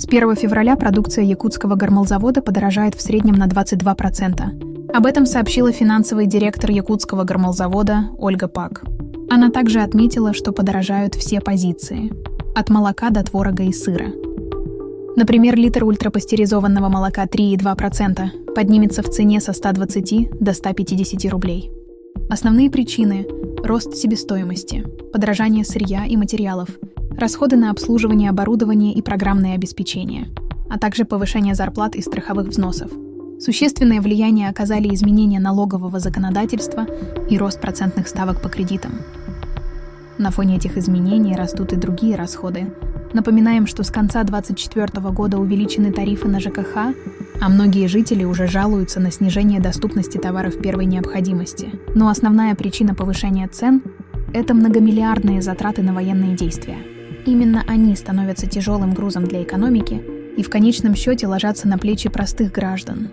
С 1 февраля продукция якутского гормолзавода подорожает в среднем на 22%. Об этом сообщила финансовый директор якутского гормолзавода Ольга Пак. Она также отметила, что подорожают все позиции – от молока до творога и сыра. Например, литр ультрапастеризованного молока 3,2% поднимется в цене со 120 до 150 рублей. Основные причины – рост себестоимости, подорожание сырья и материалов, расходы на обслуживание оборудования и программное обеспечение, а также повышение зарплат и страховых взносов. Существенное влияние оказали изменения налогового законодательства и рост процентных ставок по кредитам. На фоне этих изменений растут и другие расходы. Напоминаем, что с конца 2024 года увеличены тарифы на ЖКХ, а многие жители уже жалуются на снижение доступности товаров первой необходимости. Но основная причина повышения цен – это многомиллиардные затраты на военные действия. Именно они становятся тяжелым грузом для экономики и в конечном счете ложатся на плечи простых граждан.